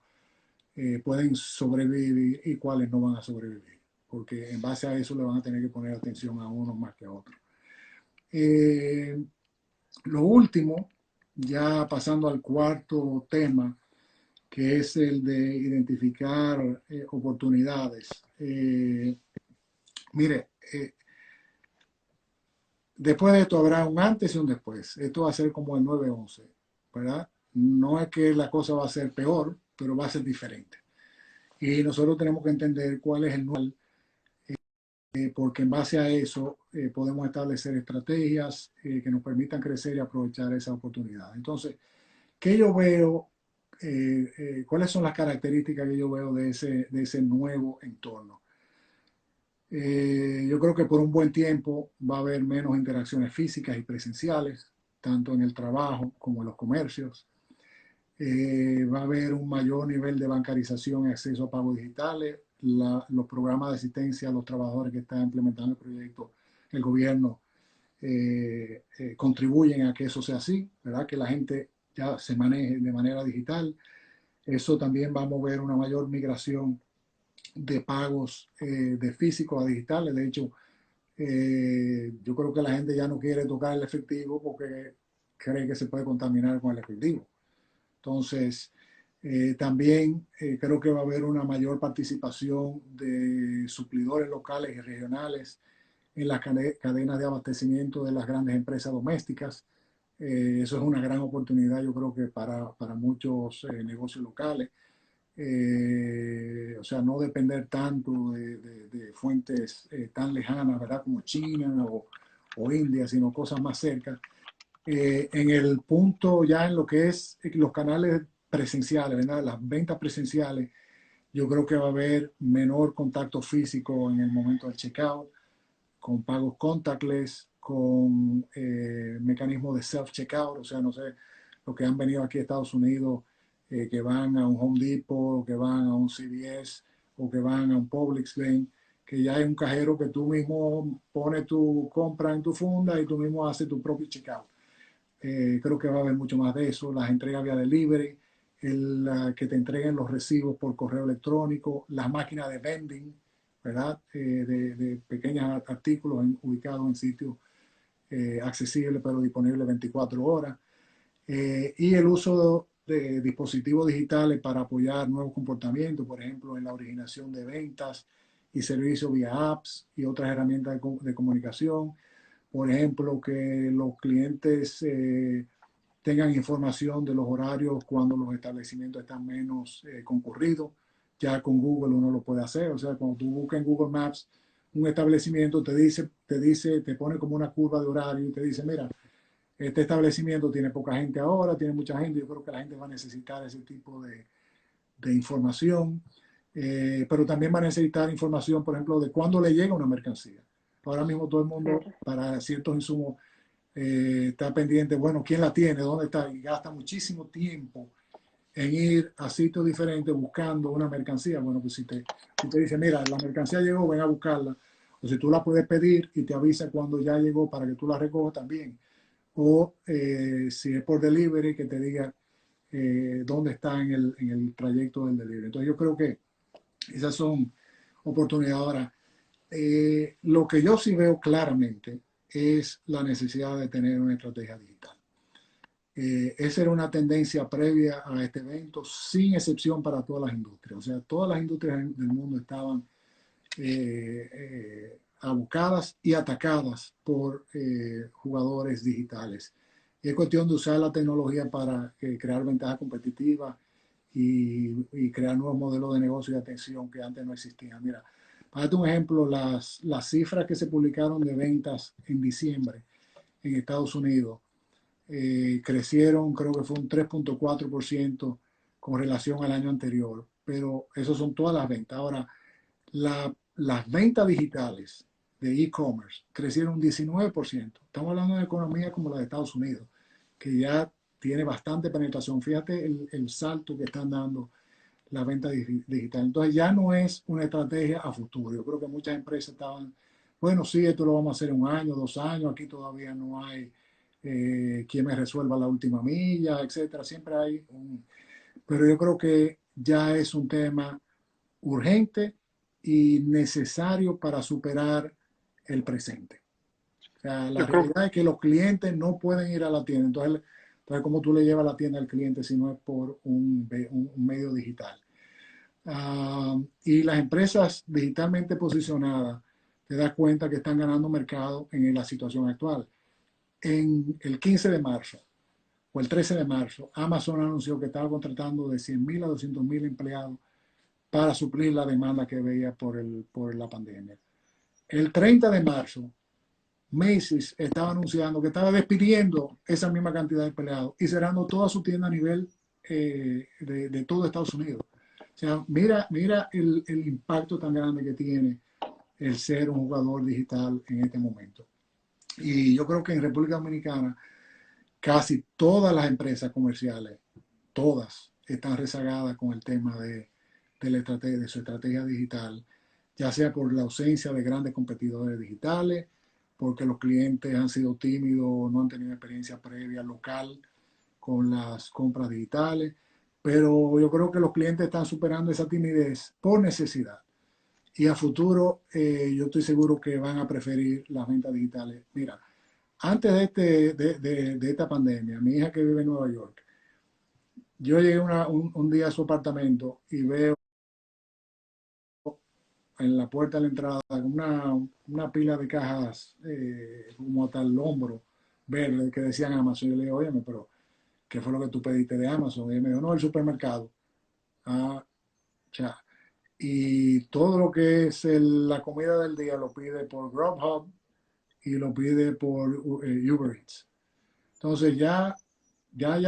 pueden sobrevivir y cuáles no van a sobrevivir, porque en base a eso le van a tener que poner atención a uno más que a otro. Eh, lo último, ya pasando al cuarto tema, que es el de identificar oportunidades. Mire, después de esto habrá un antes y un después. Esto va a ser como el 9/11, ¿verdad? No es que la cosa va a ser peor, pero va a ser diferente. Y nosotros tenemos que entender cuál es el nuevo, porque en base a eso podemos establecer estrategias que nos permitan crecer y aprovechar esa oportunidad. Entonces, ¿qué yo veo? ¿Cuáles son las características que yo veo de ese nuevo entorno? Yo creo que por un buen tiempo va a haber menos interacciones físicas y presenciales, tanto en el trabajo como en los comercios. Va a haber un mayor nivel de bancarización y acceso a pagos digitales. Los programas de asistencia a los trabajadores que están implementando el proyecto, el gobierno, contribuyen a que eso sea así, ¿verdad? Que la gente ya se maneje de manera digital. Eso también va a mover una mayor migración de pagos de físicos a digitales. De hecho, yo creo que la gente ya no quiere tocar el efectivo porque cree que se puede contaminar con el efectivo. Entonces, también creo que va a haber una mayor participación de suplidores locales y regionales en las cadenas de abastecimiento de las grandes empresas domésticas. Eso es una gran oportunidad, yo creo que para muchos negocios locales. O sea, no depender tanto de fuentes tan lejanas, ¿verdad? Como China o India, sino cosas más cerca. En el punto ya en lo que es los canales presenciales, ¿verdad? Las ventas presenciales, yo creo que va a haber menor contacto físico en el momento del checkout, con pagos contactless, con mecanismos de self-checkout, o sea, no sé, los que han venido aquí a Estados Unidos, que van a un Home Depot, o que van a un CVS, o que van a un Publix Lane, que ya hay un cajero que tú mismo pones tu compra en tu funda y tú mismo haces tu propio checkout. Creo que va a haber mucho más de eso, las entregas vía delivery, que te entreguen los recibos por correo electrónico, las máquinas de vending, ¿verdad? De pequeños artículos ubicados en sitios accesibles pero disponibles 24 horas. Y el uso de dispositivos digitales para apoyar nuevos comportamientos, por ejemplo, en la originación de ventas y servicios vía apps y otras herramientas de comunicación. Por ejemplo, que los clientes tengan información de los horarios cuando los establecimientos están menos concurridos. Ya con Google uno lo puede hacer. O sea, cuando tú buscas en Google Maps un establecimiento, te pone como una curva de horario y te dice, mira, este establecimiento tiene poca gente ahora, tiene mucha gente. Yo creo que la gente va a necesitar ese tipo de información. Pero también va a necesitar información, por ejemplo, de cuándo le llega una mercancía. Ahora mismo todo el mundo, Claro. para ciertos insumos, está pendiente, bueno, quién la tiene, dónde está, y gasta muchísimo tiempo en ir a sitios diferentes buscando una mercancía. Bueno, pues si te dice, mira, la mercancía llegó, ven a buscarla, o si tú la puedes pedir y te avisa cuando ya llegó para que tú la recojas también, o si es por delivery, que te diga dónde está en el trayecto del delivery. Entonces yo creo que esas son oportunidades. Ahora, lo que yo sí veo claramente es la necesidad de tener una estrategia digital. Esa era una tendencia previa a este evento, sin excepción para todas las industrias. O sea, todas las industrias del mundo estaban abocadas y atacadas por jugadores digitales. Y es cuestión de usar la tecnología para crear ventajas competitivas y crear nuevos modelos de negocio y atención que antes no existían. Mira, para darte un ejemplo, las cifras que se publicaron de ventas en diciembre en Estados Unidos crecieron, creo que fue un 3.4% con relación al año anterior, pero eso son todas las ventas. Ahora, las ventas digitales de e-commerce crecieron un 19%. Estamos hablando de economía como la de Estados Unidos, que ya tiene bastante penetración. Fíjate el salto que están dando las ventas digitales. Entonces ya no es una estrategia a futuro. Yo creo que muchas empresas estaban, bueno, sí, esto lo vamos a hacer en un año, 2 años, aquí todavía no hay quien me resuelva la última milla, etcétera. Siempre hay un... Pero yo creo que ya es un tema urgente y necesario para superar el presente. O sea, la Yo creo, realidad es que los clientes no pueden ir a la tienda. Entonces ¿cómo tú le llevas la tienda al cliente si no es por un medio digital? Y las empresas digitalmente posicionadas, te das cuenta que están ganando mercado en la situación actual. En el 15 de marzo o el 13 de marzo, Amazon anunció que estaba contratando de 100.000 a 200.000 empleados para suplir la demanda que veía por la pandemia. El 30 de marzo, Macy's estaba anunciando que estaba despidiendo esa misma cantidad de empleados y cerrando toda su tienda a nivel de todo Estados Unidos. O sea, mira el impacto tan grande que tiene el ser un jugador digital en este momento. Y yo creo que en República Dominicana casi todas las empresas comerciales, todas, están rezagadas con el tema de su estrategia digital, ya sea por la ausencia de grandes competidores digitales, porque los clientes han sido tímidos, no han tenido experiencia previa local con las compras digitales, pero yo creo que los clientes están superando esa timidez por necesidad. Y a futuro yo estoy seguro que van a preferir las ventas digitales. Mira, antes de esta pandemia, mi hija que vive en Nueva York, yo llegué un día a su apartamento y veo en la puerta de la entrada una pila de cajas como hasta el hombro ver que decían Amazon. Yo le digo, óyeme, pero ¿qué fue lo que tú pediste de Amazon? Y él me dijo, no, el supermercado. Ah, ya. Y todo lo que es la comida del día lo pide por Grubhub y lo pide por Uber Eats. Entonces ya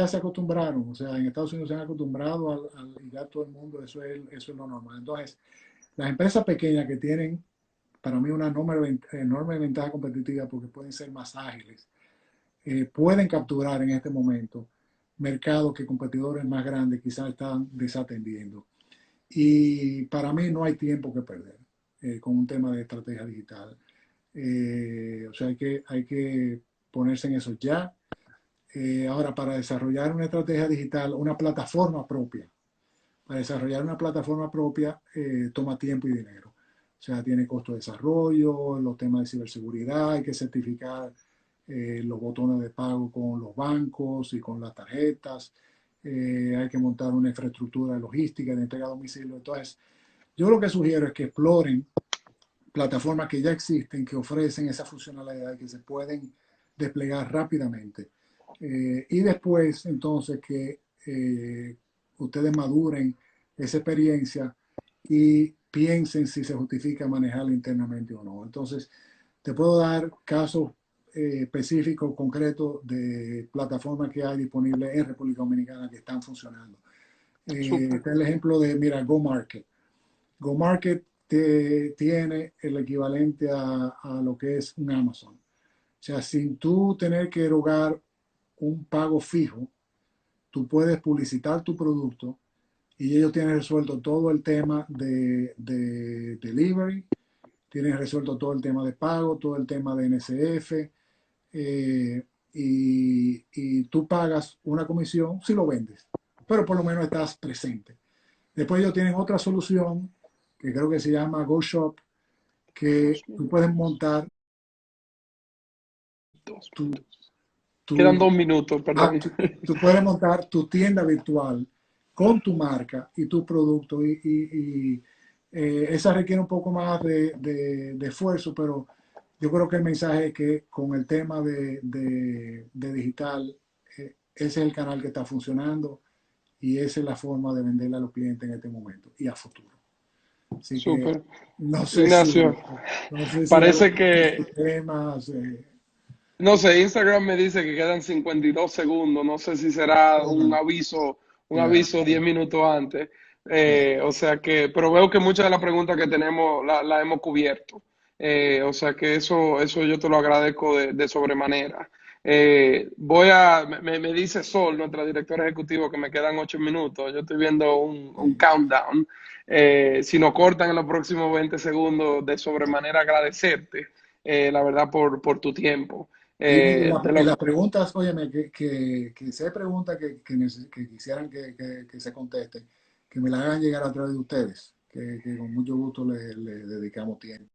se acostumbraron, o sea, en Estados Unidos se han acostumbrado y ya todo el mundo, eso es lo normal. Entonces, las empresas pequeñas que tienen para mí una enorme ventaja competitiva porque pueden ser más ágiles, pueden capturar en este momento mercados que competidores más grandes quizás están desatendiendo. Y para mí no hay tiempo que perder con un tema de estrategia digital. O sea, hay que ponerse en eso ya. Ahora, para desarrollar una estrategia digital, una plataforma propia, para desarrollar una plataforma propia toma tiempo y dinero. O sea, tiene costo de desarrollo, los temas de ciberseguridad, hay que certificar los botones de pago con los bancos y con las tarjetas, hay que montar una infraestructura de logística, de entrega a domicilio. Entonces, yo lo que sugiero es que exploren plataformas que ya existen, que ofrecen esa funcionalidad que se pueden desplegar rápidamente. Y después, entonces, que ustedes maduren esa experiencia y piensen si se justifica manejarla internamente o no. Entonces, te puedo dar casos específicos, concretos de plataformas que hay disponibles en República Dominicana que están funcionando. Súper. Está el ejemplo de, mira, GoMarket. GoMarket tiene el equivalente a lo que es un Amazon. O sea, sin tú tener que erogar un pago fijo, tú puedes publicitar tu producto y ellos tienen resuelto todo el tema de delivery, tienen resuelto todo el tema de pago, todo el tema de NSF, y tú pagas una comisión si lo vendes, pero por lo menos estás presente. Después ellos tienen otra solución que creo que se llama GoShop, que tú puedes montar Dos tu, minutos. Quedan tu, 2 minutos, perdón. tú puedes montar tu tienda virtual con tu marca y tu producto esa requiere un poco más de esfuerzo, pero yo creo que el mensaje es que con el tema de digital, ese es el canal que está funcionando y esa es la forma de venderle a los clientes en este momento y a futuro. Así que Súper. no sé Ignacio, si, no sé si algo parece que, de temas. no sé, Instagram me dice que quedan 52 segundos. No sé si será Bueno, un ya, aviso 10 minutos antes. ya. O sea que, pero veo que muchas de las preguntas que tenemos la hemos cubierto. O sea que eso yo te lo agradezco de sobremanera. Me dice Sol, nuestra directora ejecutiva, que me quedan 8 minutos. Yo estoy viendo un Sí. countdown. Si nos cortan en los próximos 20 segundos, de sobremanera agradecerte, la verdad, por tu tiempo. Y, De y lo, las preguntas, óyeme, que si hay preguntas que quisieran que se contesten, que me las hagan llegar a través de ustedes, que con mucho gusto le dedicamos tiempo.